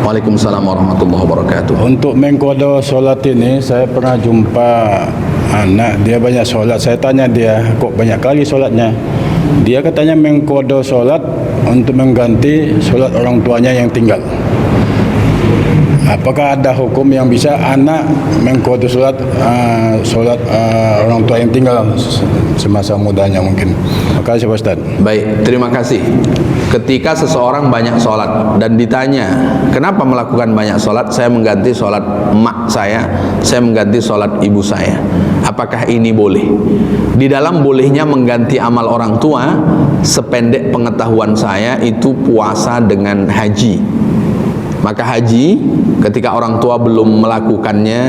Waalaikumsalam warahmatullahi wabarakatuh. Untuk mengkodo solat ini, saya pernah jumpa anak, dia banyak solat. Saya tanya dia, kok banyak kali solatnya? Dia katanya mengkodo solat untuk mengganti solat orang tuanya yang tinggal. Apakah ada hukum yang bisa anak mengkodo solat orang tua yang tinggal semasa mudanya mungkin? Terima kasih Pak Ustaz. Baik, terima kasih. Ketika seseorang banyak sholat dan ditanya kenapa melakukan banyak sholat, saya mengganti sholat emak saya mengganti sholat ibu saya, apakah ini boleh? Di dalam bolehnya mengganti amal orang tua, sependek pengetahuan saya itu puasa dengan haji. Maka haji, ketika orang tua belum melakukannya,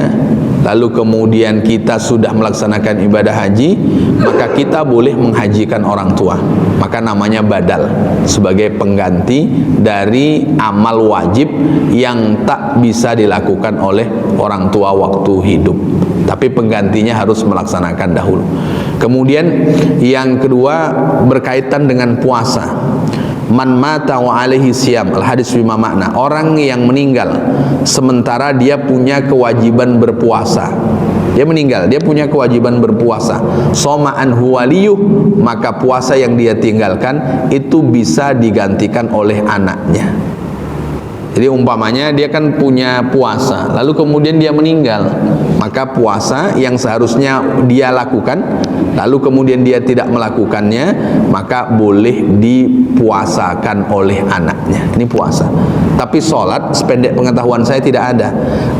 lalu kemudian kita sudah melaksanakan ibadah haji, maka kita boleh menghajikan orang tua. Maka namanya badal, sebagai pengganti dari amal wajib yang tak bisa dilakukan oleh orang tua waktu hidup, tapi penggantinya harus melaksanakan dahulu. Kemudian yang kedua berkaitan dengan puasa. Man mata wa alaihi siyam, al-hadis bima makna. Orang yang meninggal sementara dia punya kewajiban berpuasa. Dia meninggal, dia punya kewajiban berpuasa. Soma anhu waliyuh, maka puasa yang dia tinggalkan itu bisa digantikan oleh anaknya. Jadi umpamanya dia kan punya puasa, lalu kemudian dia meninggal, maka puasa yang seharusnya dia lakukan, lalu kemudian dia tidak melakukannya, maka boleh dipuasakan oleh anaknya. Ini puasa. Tapi sholat, sependek pengetahuan saya tidak ada.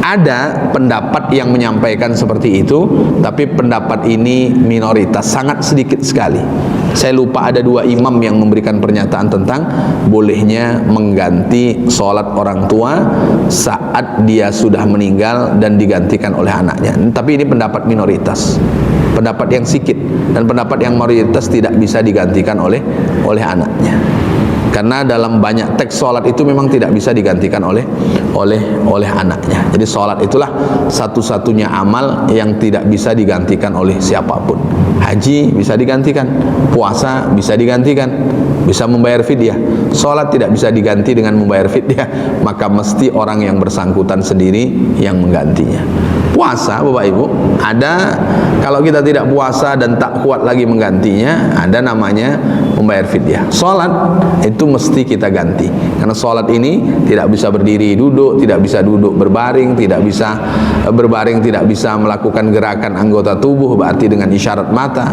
Ada pendapat yang menyampaikan seperti itu, tapi pendapat ini minoritas, sangat sedikit sekali. Saya lupa ada 2 imam yang memberikan pernyataan tentang bolehnya mengganti sholat orang tua saat dia sudah meninggal dan digantikan oleh anaknya. Tapi ini pendapat minoritas, pendapat yang sedikit, dan pendapat yang mayoritas tidak bisa digantikan oleh anaknya. Karena dalam banyak teks sholat itu memang tidak bisa digantikan oleh anaknya. Jadi sholat itulah satu-satunya amal yang tidak bisa digantikan oleh siapapun. Haji bisa digantikan, puasa bisa digantikan, bisa membayar fidyah. Sholat tidak bisa diganti dengan membayar fidyah, maka mesti orang yang bersangkutan sendiri yang menggantinya. Puasa, Bapak Ibu, ada, kalau kita tidak puasa dan tak kuat lagi menggantinya, ada namanya membayar fidyah. Sholat itu mesti kita ganti, karena sholat ini tidak bisa berdiri duduk, tidak bisa duduk berbaring, tidak bisa berbaring, tidak bisa melakukan gerakan anggota tubuh, berarti dengan isyarat mata.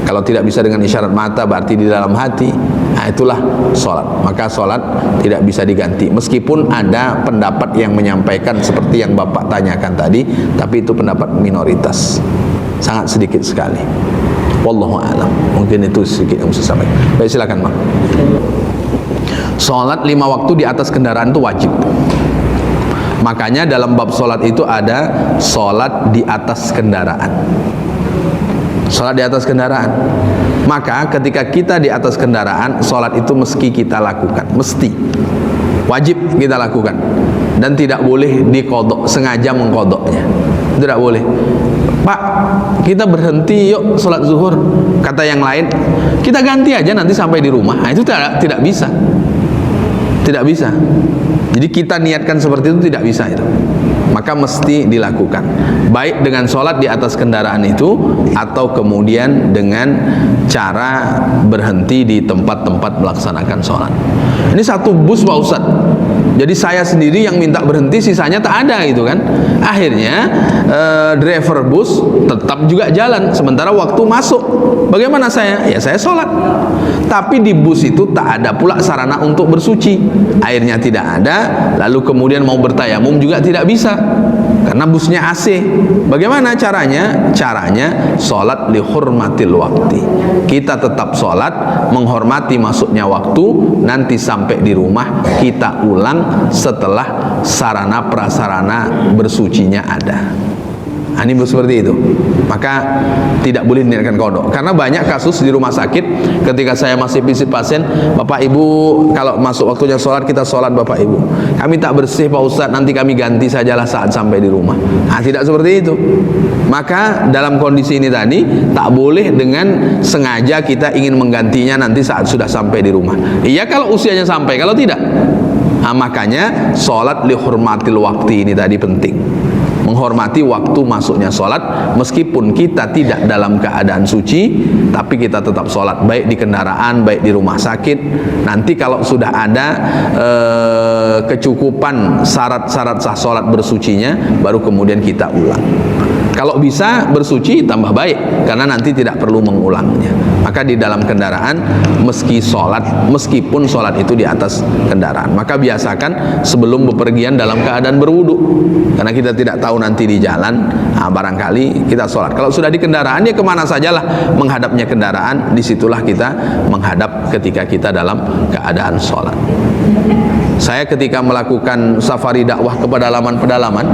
Kalau tidak bisa dengan isyarat mata, berarti di dalam hati. Nah, itulah sholat. Maka sholat tidak bisa diganti, meskipun ada pendapat yang menyampaikan seperti yang Bapak tanyakan tadi, tapi itu pendapat minoritas, sangat sedikit sekali. Wallahu a'lam. Mungkin itu sedikit yang bisa sampaikan. Baik, silakan Pak. Sholat 5 waktu di atas kendaraan itu wajib. Makanya dalam bab sholat itu ada sholat di atas kendaraan. Sholat di atas kendaraan. Maka ketika kita di atas kendaraan, sholat itu mesti kita lakukan, mesti wajib kita lakukan, dan tidak boleh dikodok, sengaja mengkodoknya, tidak boleh. Pak, kita berhenti yuk sholat zuhur, kata yang lain, kita ganti aja nanti sampai di rumah. Nah, itu tidak bisa, tidak bisa. Jadi kita niatkan seperti itu tidak bisa itu. Maka mesti dilakukan, baik dengan sholat di atas kendaraan itu, atau kemudian dengan cara berhenti di tempat-tempat melaksanakan sholat. Ini satu bus Pak Ustadz, jadi saya sendiri yang minta berhenti, sisanya tak ada gitu kan. Akhirnya driver bus tetap juga jalan, sementara waktu masuk. Bagaimana saya? Ya saya sholat, tapi di bus itu tak ada pula sarana untuk bersuci, airnya tidak ada, lalu kemudian mau bertayamum juga tidak bisa, karena busnya AC. Bagaimana caranya? Caranya sholat li hurmatil wakti. Kita tetap sholat menghormati masuknya waktu. Nanti sampai di rumah kita ulang setelah sarana prasarana bersucinya ada. Ini seperti itu. Maka tidak boleh diniatkan kodok, karena banyak kasus di rumah sakit ketika saya masih visit pasien, Bapak Ibu kalau masuk waktunya sholat, kita sholat Bapak Ibu, kami tak bersih Pak Ustadz, nanti kami ganti sajalah saat sampai di rumah. Nah, tidak seperti itu. Maka dalam kondisi ini tadi tak boleh dengan sengaja kita ingin menggantinya nanti saat sudah sampai di rumah. Iya kalau usianya sampai, kalau tidak, Nah, makanya sholat lihurmatil waktu ini tadi penting, menghormati waktu masuknya sholat. Meskipun kita tidak dalam keadaan suci, tapi kita tetap sholat, baik di kendaraan, baik di rumah sakit. Nanti kalau sudah ada kecukupan syarat-syarat sah sholat bersucinya, baru kemudian kita ulang. Kalau bisa bersuci tambah baik, karena nanti tidak perlu mengulangnya. Maka di dalam kendaraan meskipun sholat itu di atas kendaraan, maka biasakan sebelum bepergian dalam keadaan berwudu, karena kita tidak tahu nanti di jalan, barangkali kita sholat. Kalau sudah di kendaraan, ya kemana sajalah menghadapnya kendaraan, disitulah kita menghadap ketika kita dalam keadaan sholat. Saya ketika melakukan safari dakwah ke pedalaman-pedalaman,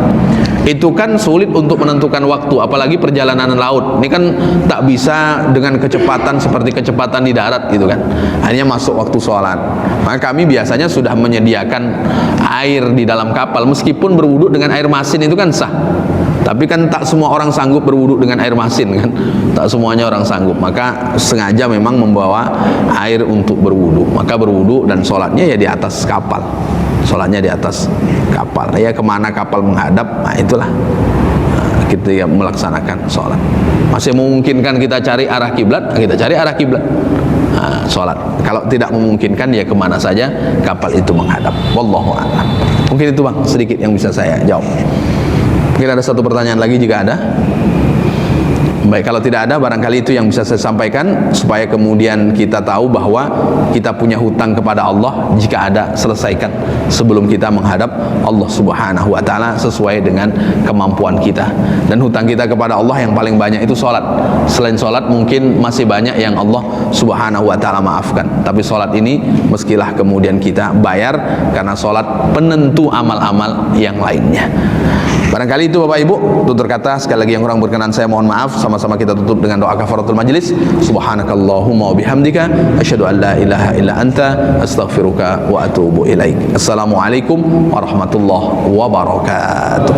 itu kan sulit untuk menentukan waktu, apalagi perjalanan laut. Ini kan tak bisa dengan kecepatan seperti kecepatan di darat gitu kan, hanya masuk waktu sholat. Maka kami biasanya sudah menyediakan air di dalam kapal, meskipun berwudu dengan air masin itu kan sah, tapi kan tak semua orang sanggup berwudu dengan air masin kan, tak semuanya orang sanggup. Maka sengaja memang membawa air untuk berwudu, maka berwudu dan sholatnya ya di atas kapal, sholatnya di atas kapal. Ya kemana kapal menghadap, nah itulah kita ya melaksanakan sholat. Masih memungkinkan kita cari arah kiblat, kita cari arah kiblat, sholat. Kalau tidak memungkinkan, ya kemana saja kapal itu menghadap. Wallahu a'lam. Mungkin itu Bang sedikit yang bisa saya jawab. Mungkin ada satu pertanyaan lagi jika ada. Baik, kalau tidak ada, barangkali itu yang bisa saya sampaikan, supaya kemudian kita tahu bahwa kita punya hutang kepada Allah. Jika ada, selesaikan sebelum kita menghadap Allah Subhanahu wa ta'ala sesuai dengan kemampuan kita. Dan hutang kita kepada Allah yang paling banyak itu sholat. Selain sholat mungkin masih banyak yang Allah Subhanahu wa ta'ala maafkan, tapi sholat ini meskilah kemudian kita bayar, karena sholat penentu amal-amal yang lainnya. Barangkali itu Bapak Ibu, tutur kata sekali lagi yang kurang berkenan saya mohon maaf. Sama-sama kita tutup dengan doa kafaratul majlis. Subhanakallahumma wa bihamdika asyhadu an la ilaha illa anta astaghfiruka wa atubu ilaik. Assalamualaikum warahmatullahi wabarakatuh.